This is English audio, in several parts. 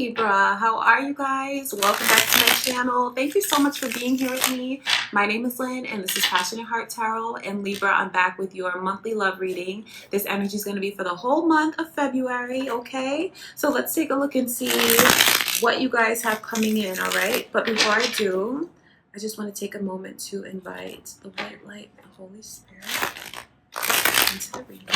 Libra. How are you guys? Welcome back to my channel. Thank you so much for being here with me. My name is Lynn and this is Passionate Heart Tarot. And Libra, I'm back with your monthly love reading. This energy is going to be for the whole month of February, okay? So let's take a look and see what you guys have coming in, all right? But before I do, I just want to take a moment to invite the white light, the Holy Spirit, into the reading.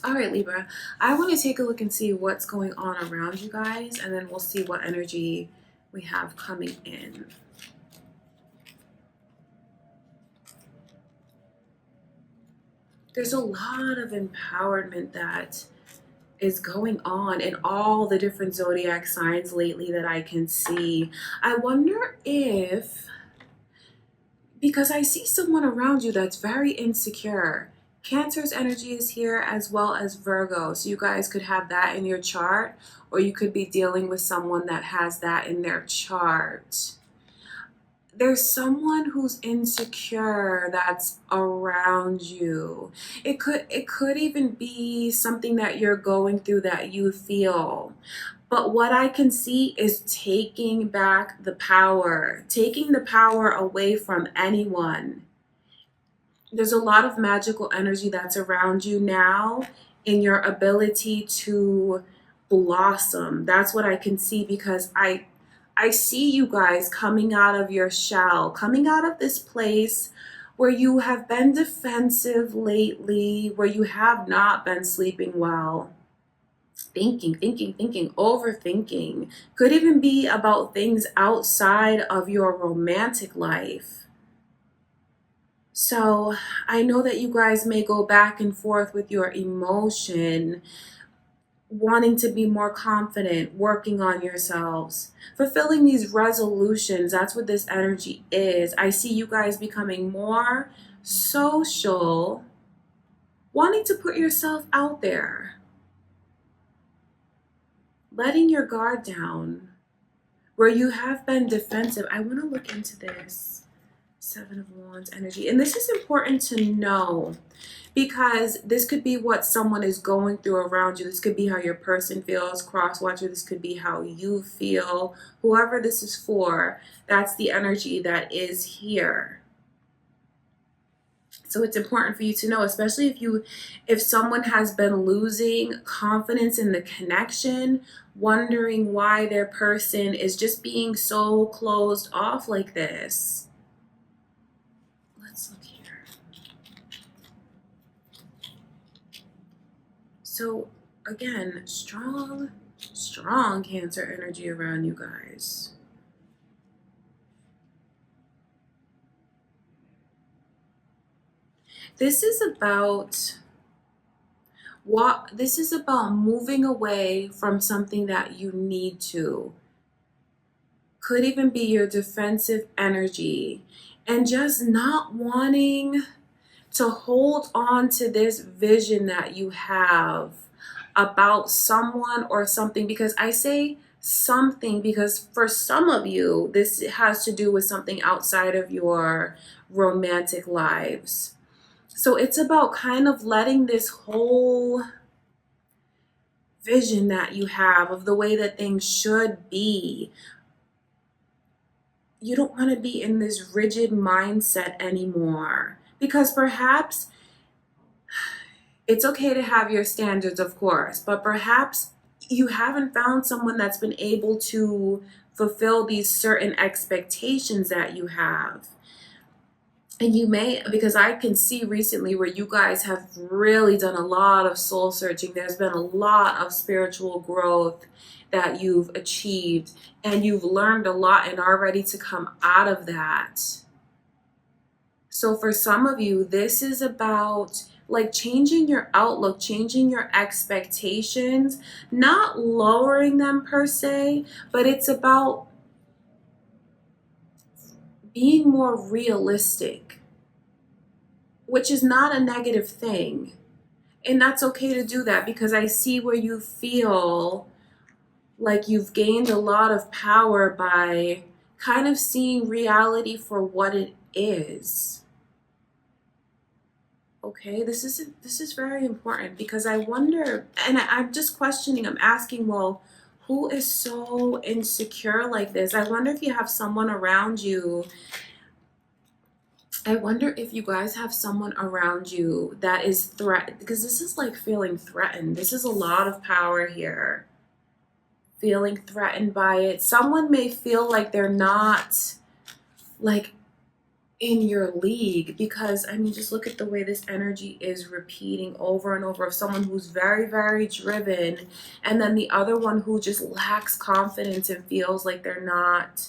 All right, Libra, I want to take a look and see what's going on around you guys, and then we'll see what energy we have coming in. There's a lot of empowerment that is going on in all the different zodiac signs lately that I can see. I wonder if, because I see someone around you that's very insecure. Cancer's energy is here as well as Virgo. So you guys could have that in your chart, or you could be dealing with someone that has that in their chart. There's someone who's insecure that's around you. It could even be something that you're going through that you feel. But what I can see is taking back the power, taking the power away from anyone. There's a lot of magical energy that's around you now in your ability to blossom. That's what I can see, because I see you guys coming out of your shell, coming out of this place where you have been defensive lately, where you have not been sleeping well. Thinking, overthinking. Could even be about things outside of your romantic life. So I know that you guys may go back and forth with your emotion, wanting to be more confident, working on yourselves, fulfilling these resolutions. That's what this energy is. I see you guys becoming more social, wanting to put yourself out there, letting your guard down where you have been defensive. I want to look into this Seven of Wands energy. And this is important to know, because this could be what someone is going through around you. This could be how your person feels, cross-watcher. This could be how you feel. Whoever this is for, that's the energy that is here. So it's important for you to know, especially if someone has been losing confidence in the connection, wondering why their person is just being so closed off like this. Let's look here. So again, strong Cancer energy around you guys. This is about moving away from something that you need to. Could even be your defensive energy, and just not wanting to hold on to this vision that you have about someone or something. Because I say something because for some of you, this has to do with something outside of your romantic lives. So it's about kind of letting this whole vision that you have of the way that things should be. You don't want to be in this rigid mindset anymore, because perhaps it's okay to have your standards, of course, but perhaps you haven't found someone that's been able to fulfill these certain expectations that you have. And you may, because I can see recently where you guys have really done a lot of soul searching. There's been a lot of spiritual growth that you've achieved, and you've learned a lot and are ready to come out of that. So for some of you, this is about like changing your outlook, changing your expectations, not lowering them per se, but it's about being more realistic, which is not a negative thing. And that's okay to do that, because I see where you feel like you've gained a lot of power by kind of seeing reality for what it is. Okay, this is very important, because I wonder, and I'm just questioning, I'm asking, well, who is so insecure like this? I wonder if you have someone around you. I wonder if you guys have someone around you that is threat, because this is like feeling threatened. This is a lot of power here. Feeling threatened by it. Someone may feel like they're not like in your league, because I mean, just look at the way this energy is repeating over and over, of someone who's very, very driven, and then the other one who just lacks confidence and feels like they're not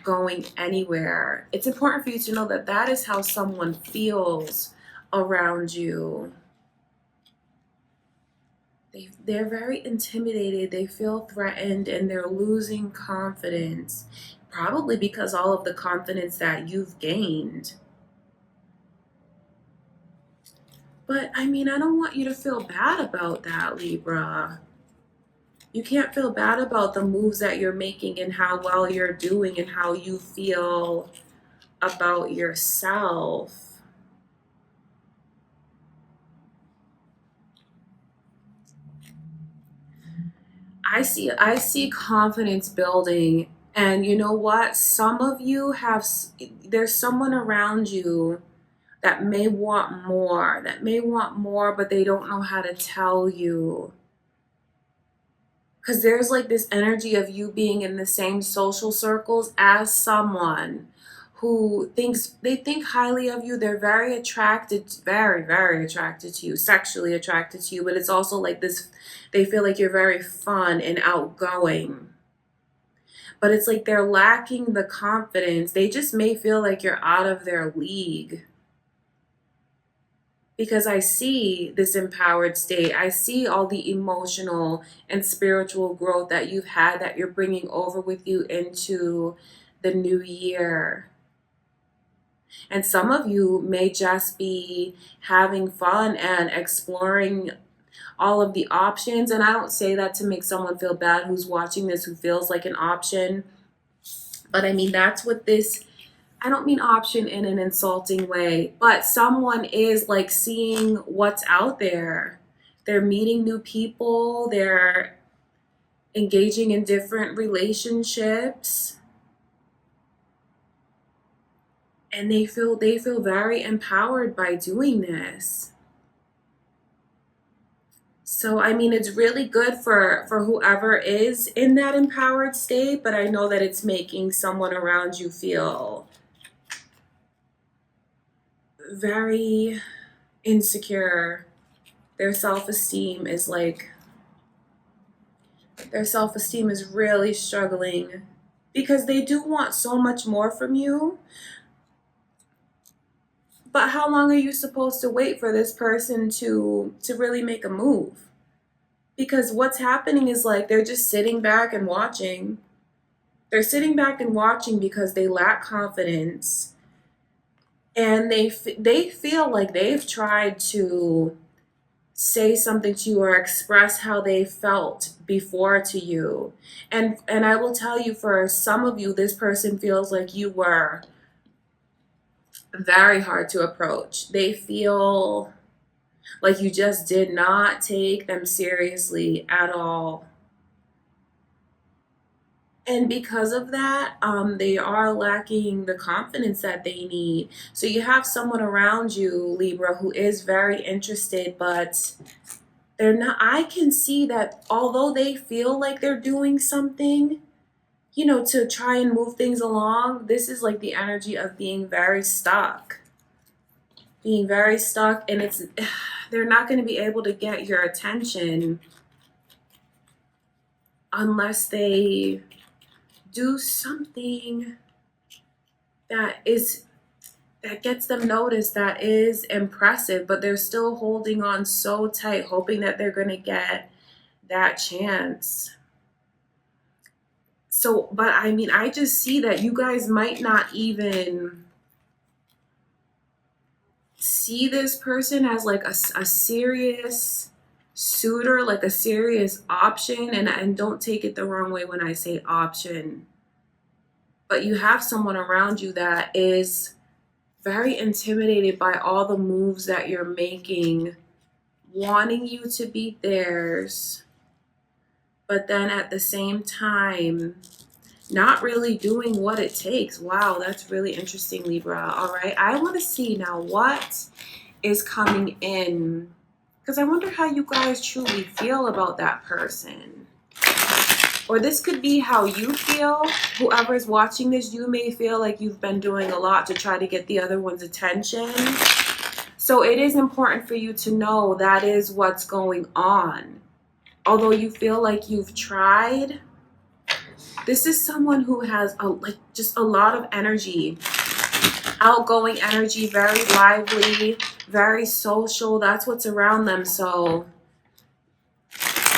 going anywhere. It's important for you to know that that is how someone feels around you. They're very intimidated, they feel threatened, and they're losing confidence, probably because all of the confidence that you've gained. But I mean, I don't want you to feel bad about that, Libra. You can't feel bad about the moves that you're making and how well you're doing and how you feel about yourself. I see confidence building, and you know what? Some of you have, there's someone around you that may want more, but they don't know how to tell you. Because there's like this energy of you being in the same social circles as someone who thinks, they think highly of you. They're very attracted, very, very attracted to you, sexually attracted to you. But it's also like this, they feel like you're very fun and outgoing. But it's like they're lacking the confidence. They just may feel like you're out of their league, because I see this empowered state. I see all the emotional and spiritual growth that you've had, that you're bringing over with you into the new year. And some of you may just be having fun and exploring all of the options. And I don't say that to make someone feel bad who's watching this, who feels like an option. But I mean, that's what this, I don't mean option in an insulting way, but someone is like seeing what's out there. They're meeting new people, they're engaging in different relationships, and they feel very empowered by doing this. So I mean, it's really good for whoever is in that empowered state, but I know that it's making someone around you feel very insecure. Their self-esteem is like, their self-esteem is really struggling, because they do want so much more from you. But how long are you supposed to wait for this person to really make a move? Because what's happening is like they're just sitting back and watching. They're sitting back and watching because they lack confidence, and they feel like they've tried to say something to you or express how they felt before to you. And I will tell you, for some of you, this person feels like you were very hard to approach. They feel like you just did not take them seriously at all. And because of that, they are lacking the confidence that they need. So you have someone around you, Libra, who is very interested, but they're not. I can see that although they feel like they're doing something, to try and move things along, this is like the energy of being very stuck. Being very stuck, and they're not going to be able to get your attention unless they do something that gets them noticed, that is impressive, but they're still holding on so tight, hoping that they're going to get that chance. So, but I mean, I just see that you guys might not even see this person as like a serious suitor, like a serious option. And don't take it the wrong way when I say option, but you have someone around you that is very intimidated by all the moves that you're making, wanting you to be theirs, but then at the same time, not really doing what it takes. Wow, that's really interesting, Libra. All right, I want to see now what is coming in, because I wonder how you guys truly feel about that person. Or this could be how you feel. Whoever is watching this, you may feel like you've been doing a lot to try to get the other one's attention. So it is important for you to know that is what's going on. Although you feel like you've tried, this is someone who has just a lot of energy, outgoing energy, very lively, very social. That's what's around them. So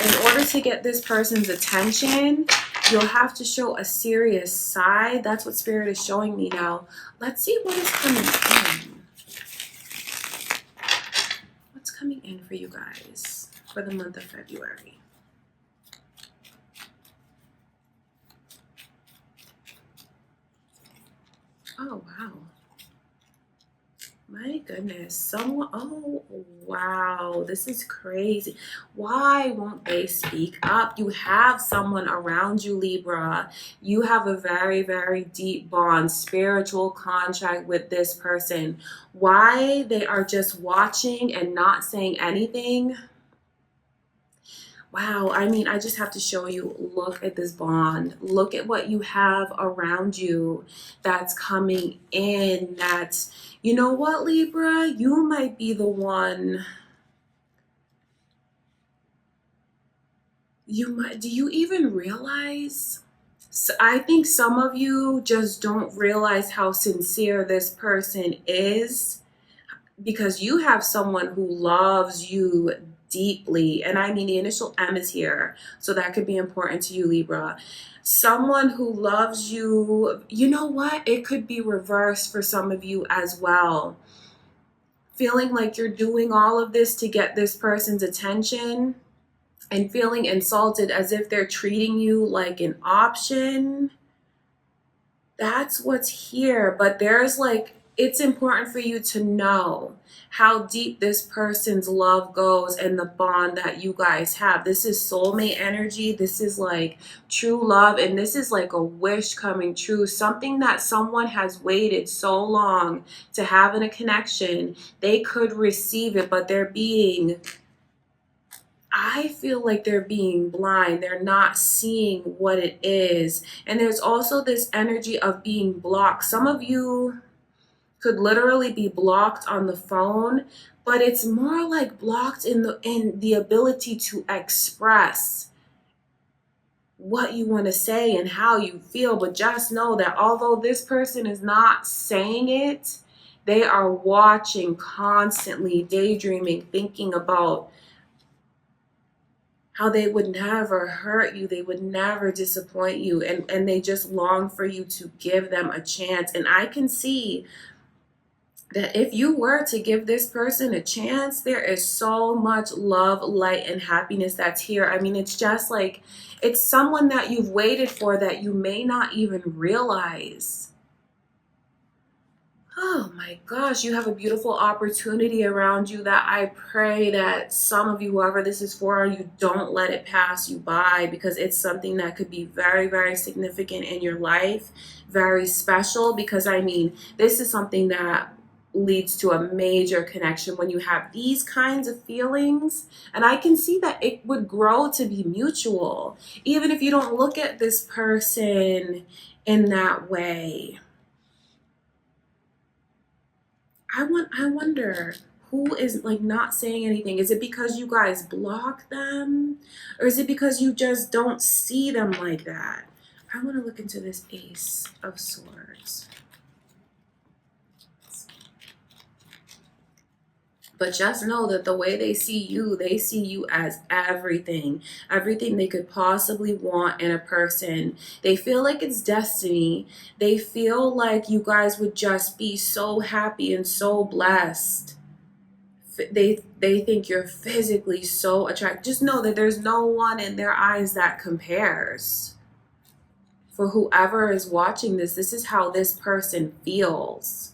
in order to get this person's attention, you'll have to show a serious side. That's what Spirit is showing me now. Let's see what is coming in. What's coming in for you guys for the month of February? Oh, wow. My goodness. Someone, oh, wow. This is crazy. Why won't they speak up? You have someone around you, Libra. You have a very, very deep bond, spiritual contract with this person. Why they are just watching and not saying anything? Wow, I mean, I just have to show you, look at this bond. Look at what you have around you that's coming in. That's, you know what, Libra? You might be the one. Do you even realize? So I think some of you just don't realize how sincere this person is, because you have someone who loves you deeply. And I mean, the initial M is here, so that could be important to you, Libra. Someone who loves you, you know what? It could be reversed for some of you as well. Feeling like you're doing all of this to get this person's attention and feeling insulted as if they're treating you like an option. That's what's here. But there's like, it's important for you to know how deep this person's love goes and the bond that you guys have. This is soulmate energy. This is like true love. And this is like a wish coming true. Something that someone has waited so long to have in a connection. They could receive it, but I feel like they're being blind. They're not seeing what it is. And there's also this energy of being blocked. Some of you could literally be blocked on the phone, but it's more like blocked in the ability to express what you want to say and how you feel. But just know that although this person is not saying it, they are watching constantly, daydreaming, thinking about how they would never hurt you, they would never disappoint you, and they just long for you to give them a chance. And I can see that if you were to give this person a chance, there is so much love, light, and happiness that's here. I mean, it's just like, it's someone that you've waited for that you may not even realize. Oh my gosh, you have a beautiful opportunity around you that I pray that some of you, whoever this is for, you don't let it pass you by, because it's something that could be very, very significant in your life, very special, because I mean, this is something that leads to a major connection when you have these kinds of feelings. And I can see that it would grow to be mutual, even if you don't look at this person in that way. I wonder who is like not saying anything. Is it because you guys block them? Or is it because you just don't see them like that? I want to look into this Ace of Swords. But just know that the way they see you as everything, everything they could possibly want in a person. They feel like it's destiny. They feel like you guys would just be so happy and so blessed. They think you're physically so attractive. Just know that there's no one in their eyes that compares. For whoever is watching this, this is how this person feels.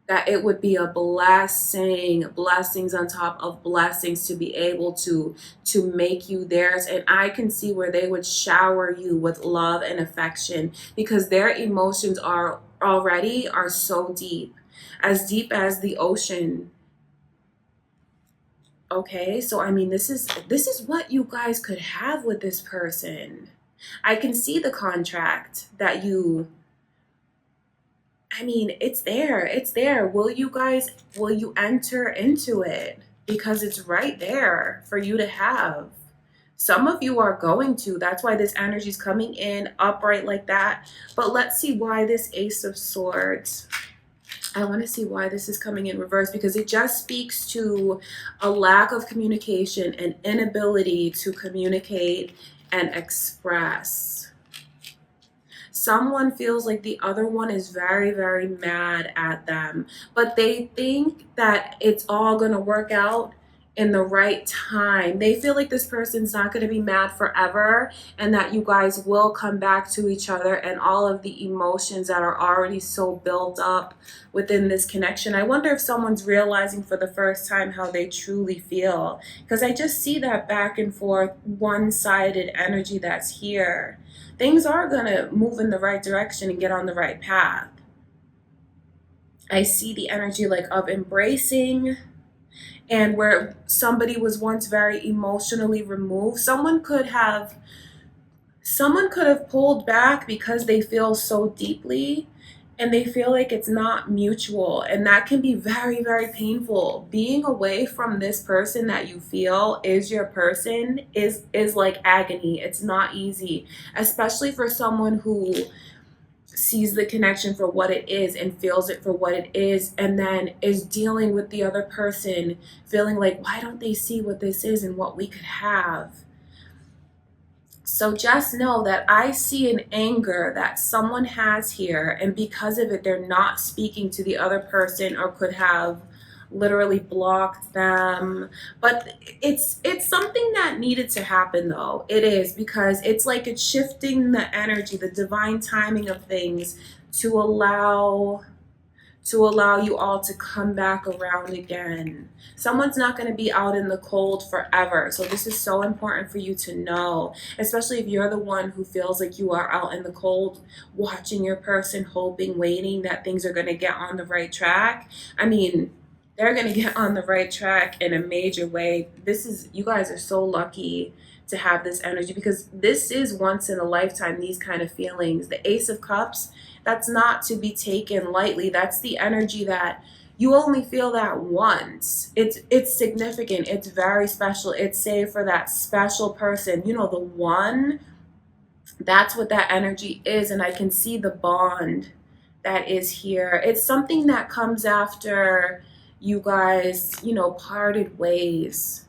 That it would be a blessing, blessings on top of blessings to be able to make you theirs. And I can see where they would shower you with love and affection, because their emotions are so deep as the ocean. Okay, so I mean, this is what you guys could have with this person. I can see the contract that you, I mean, it's there. It's there. Will you enter into it? Because it's right there for you to have. Some of you are going to. That's why this energy is coming in upright like that. But let's see why this Ace of Swords. I want to see why this is coming in reverse, because it just speaks to a lack of communication, an inability to communicate and express. Someone feels like the other one is very, very mad at them, but they think that it's all going to work out in the right time. They feel like this person's not going to be mad forever, and that you guys will come back to each other, and all of the emotions that are already so built up within this connection. I wonder if someone's realizing for the first time how they truly feel, because I just see that back and forth one-sided energy that's here. Things are going to move in the right direction and get on the right path. I see the energy like of embracing, and where somebody was once very emotionally removed, someone could have pulled back because they feel so deeply, and they feel like it's not mutual, and that can be very, very painful. Being away from this person that you feel is your person is like agony. It's not easy, especially for someone who sees the connection for what it is and feels it for what it is, and then is dealing with the other person feeling like, why don't they see what this is and what we could have? So just know that I see an anger that someone has here, and because of it, they're not speaking to the other person, or could have literally blocked them. But it's something that needed to happen, though. It is, because it's like it's shifting the energy, the divine timing of things, to allow you all to come back around again. Someone's not going to be out in the cold forever. So this is so important for you to know, especially if you're the one who feels like you are out in the cold, watching your person, hoping, waiting that things are going to get on the right track. I mean, they're going to get on the right track in a major way. You guys are so lucky to have this energy, because this is once in a lifetime, these kind of feelings. The Ace of Cups, that's not to be taken lightly. That's the energy that you only feel that once. It's significant. It's very special. It's saved for that special person. You know, the one, that's what that energy is. And I can see the bond that is here. It's something that comes after you guys, parted ways.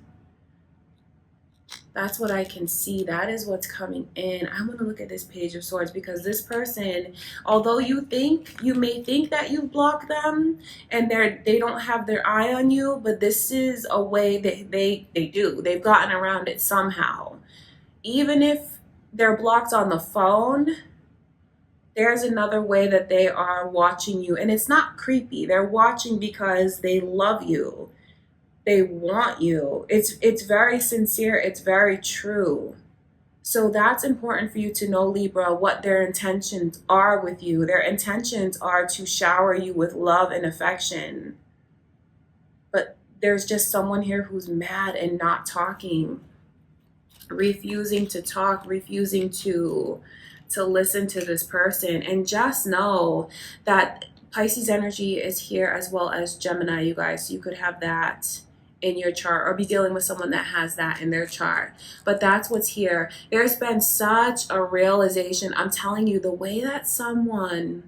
That's what I can see. That is what's coming in. I want to look at this Page of Swords, because this person, although you may think that you've blocked them and they don't have their eye on you, but this is a way that they do. They've gotten around it somehow. Even if they're blocked on the phone, there's another way that they are watching you, and it's not creepy. They're watching because they love you. They want you. It's very sincere. It's very true. So that's important for you to know, Libra, what their intentions are with you. Their intentions are to shower you with love and affection. But there's just someone here who's mad and not talking, refusing to talk, refusing to listen to this person. And just know that Pisces energy is here, as well as Gemini, you guys. So you could have that in your chart, or be dealing with someone that has that in their chart. But that's what's here. There's been such a realization. I'm telling you, the way that someone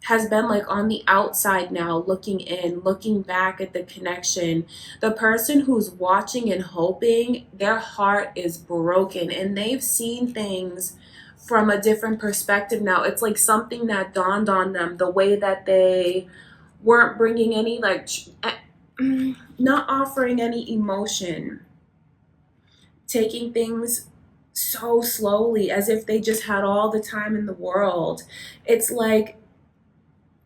has been like on the outside now, looking in, looking back at the connection. The person who's watching and hoping, their heart is broken and they've seen things from a different perspective now. It's like something that dawned on them, the way that they weren't bringing any, like, not offering any emotion, taking things so slowly as if they just had all the time in the world. It's like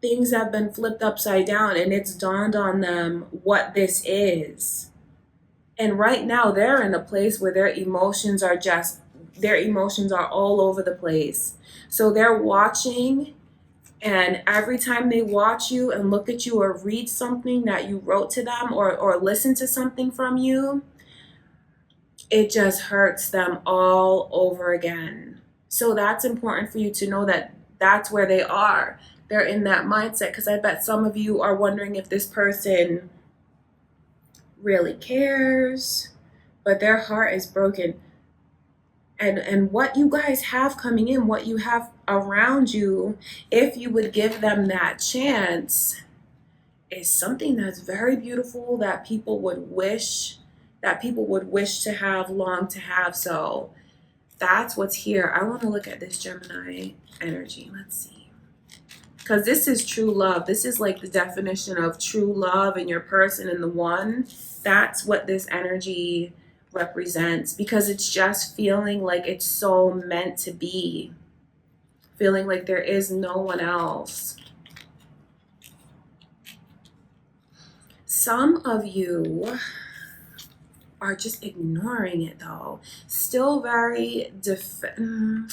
things have been flipped upside down and it's dawned on them what this is. And right now they're in a place where their emotions are all over the place. So they're watching, and every time they watch you and look at you or read something that you wrote to them, or listen to something from you, it just hurts them all over again. So that's important for you to know that that's where they are. They're in that mindset, because I bet some of you are wondering if this person really cares, but their heart is broken. And what you guys have coming in, what you have around you, if you would give them that chance, is something that's very beautiful, that people would wish to have, long to have. So that's what's here. I want to look at this Gemini energy. Let's see. Because this is true love. This is like the definition of true love in your person and the one. That's what this energy represents, because it's just feeling like it's so meant to be, feeling like there is no one else. Some of you are just ignoring it though. Still very defensive,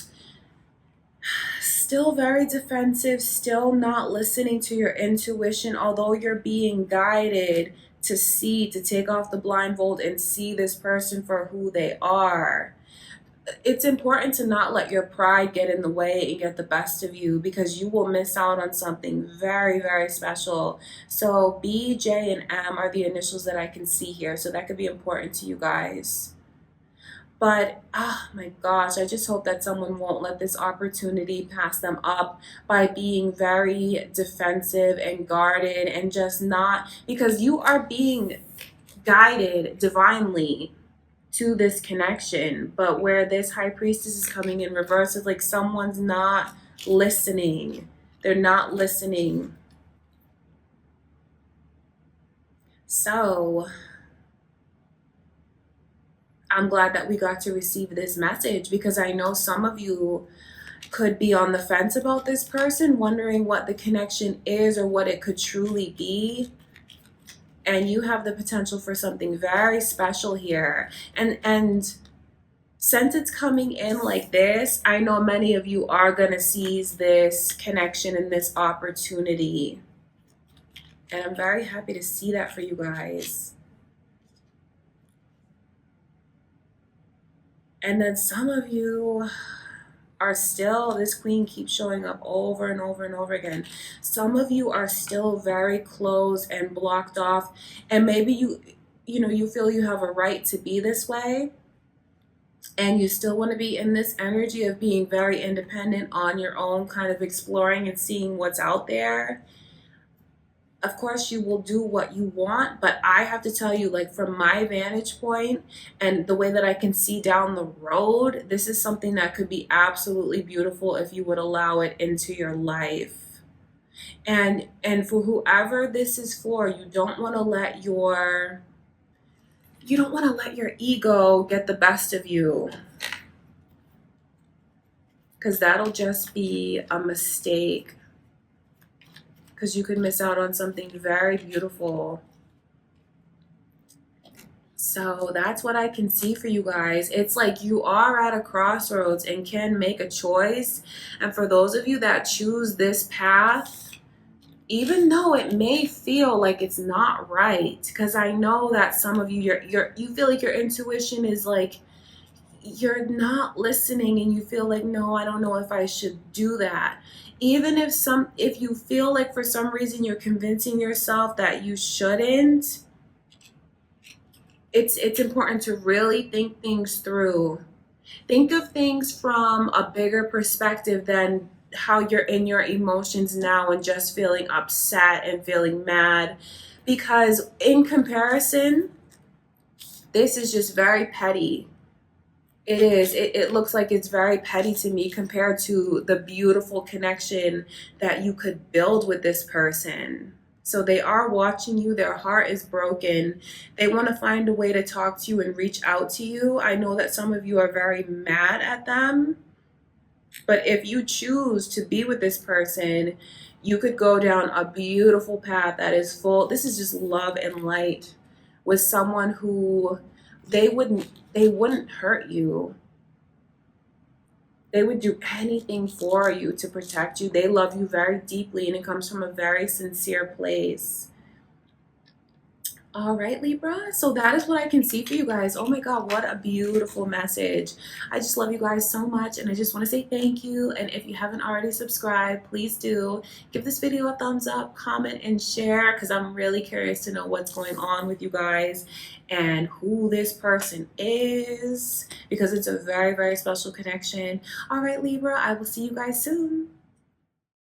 still not listening to your intuition, although you're being guided to take off the blindfold and see this person for who they are. It's important to not let your pride get in the way and get the best of you, because you will miss out on something very, very special. So B, J, and M are the initials that I can see here. So that could be important to you guys. But, oh my gosh, I just hope that someone won't let this opportunity pass them up by being very defensive and guarded, and just not, because you are being guided divinely to this connection. But where this High Priestess is coming in reverse, is like someone's not listening. They're not listening. So I'm glad that we got to receive this message, because I know some of you could be on the fence about this person, wondering what the connection is or what it could truly be. And you have the potential for something very special here. And since it's coming in like this, I know many of you are going to seize this connection and this opportunity. And I'm very happy to see that for you guys. And then some of you are still, this queen keeps showing up over and over and over again. Some of you are still very closed and blocked off. And maybe you feel you have a right to be this way. And you still want to be in this energy of being very independent on your own, kind of exploring and seeing what's out there. Of course, you will do what you want, but I have to tell you, like, from my vantage point and the way that I can see down the road, this is something that could be absolutely beautiful if you would allow it into your life. And for whoever this is for, you don't want to let your ego get the best of you, because that'll just be a mistake, because you could miss out on something very beautiful. So that's what I can see for you guys. It's like you are at a crossroads and can make a choice. And for those of you that choose this path, even though it may feel like it's not right, because I know that some of you, you feel like your intuition is like, you're not listening, and you feel like, no, I don't know if I should do that. Even if you feel like for some reason you're convincing yourself that you shouldn't, it's important to really think things through. Think of things from a bigger perspective than how you're in your emotions now and just feeling upset and feeling mad, because in comparison, this is just very petty. It is. It looks like it's very petty to me compared to the beautiful connection that you could build with this person. So they are watching you. Their heart is broken. They want to find a way to talk to you and reach out to you. I know that some of you are very mad at them. But if you choose to be with this person, you could go down a beautiful path that is full. This is just love and light with someone who they wouldn't hurt you. They would do anything for you to protect you. They love you very deeply and it comes from a very sincere place. All right, Libra. So that is what I can see for you guys. Oh my God, what a beautiful message. I just love you guys so much. And I just want to say thank you. And if you haven't already subscribed, please do. Give this video a thumbs up, comment, and share, because I'm really curious to know what's going on with you guys and who this person is, because it's a very, very special connection. All right, Libra, I will see you guys soon.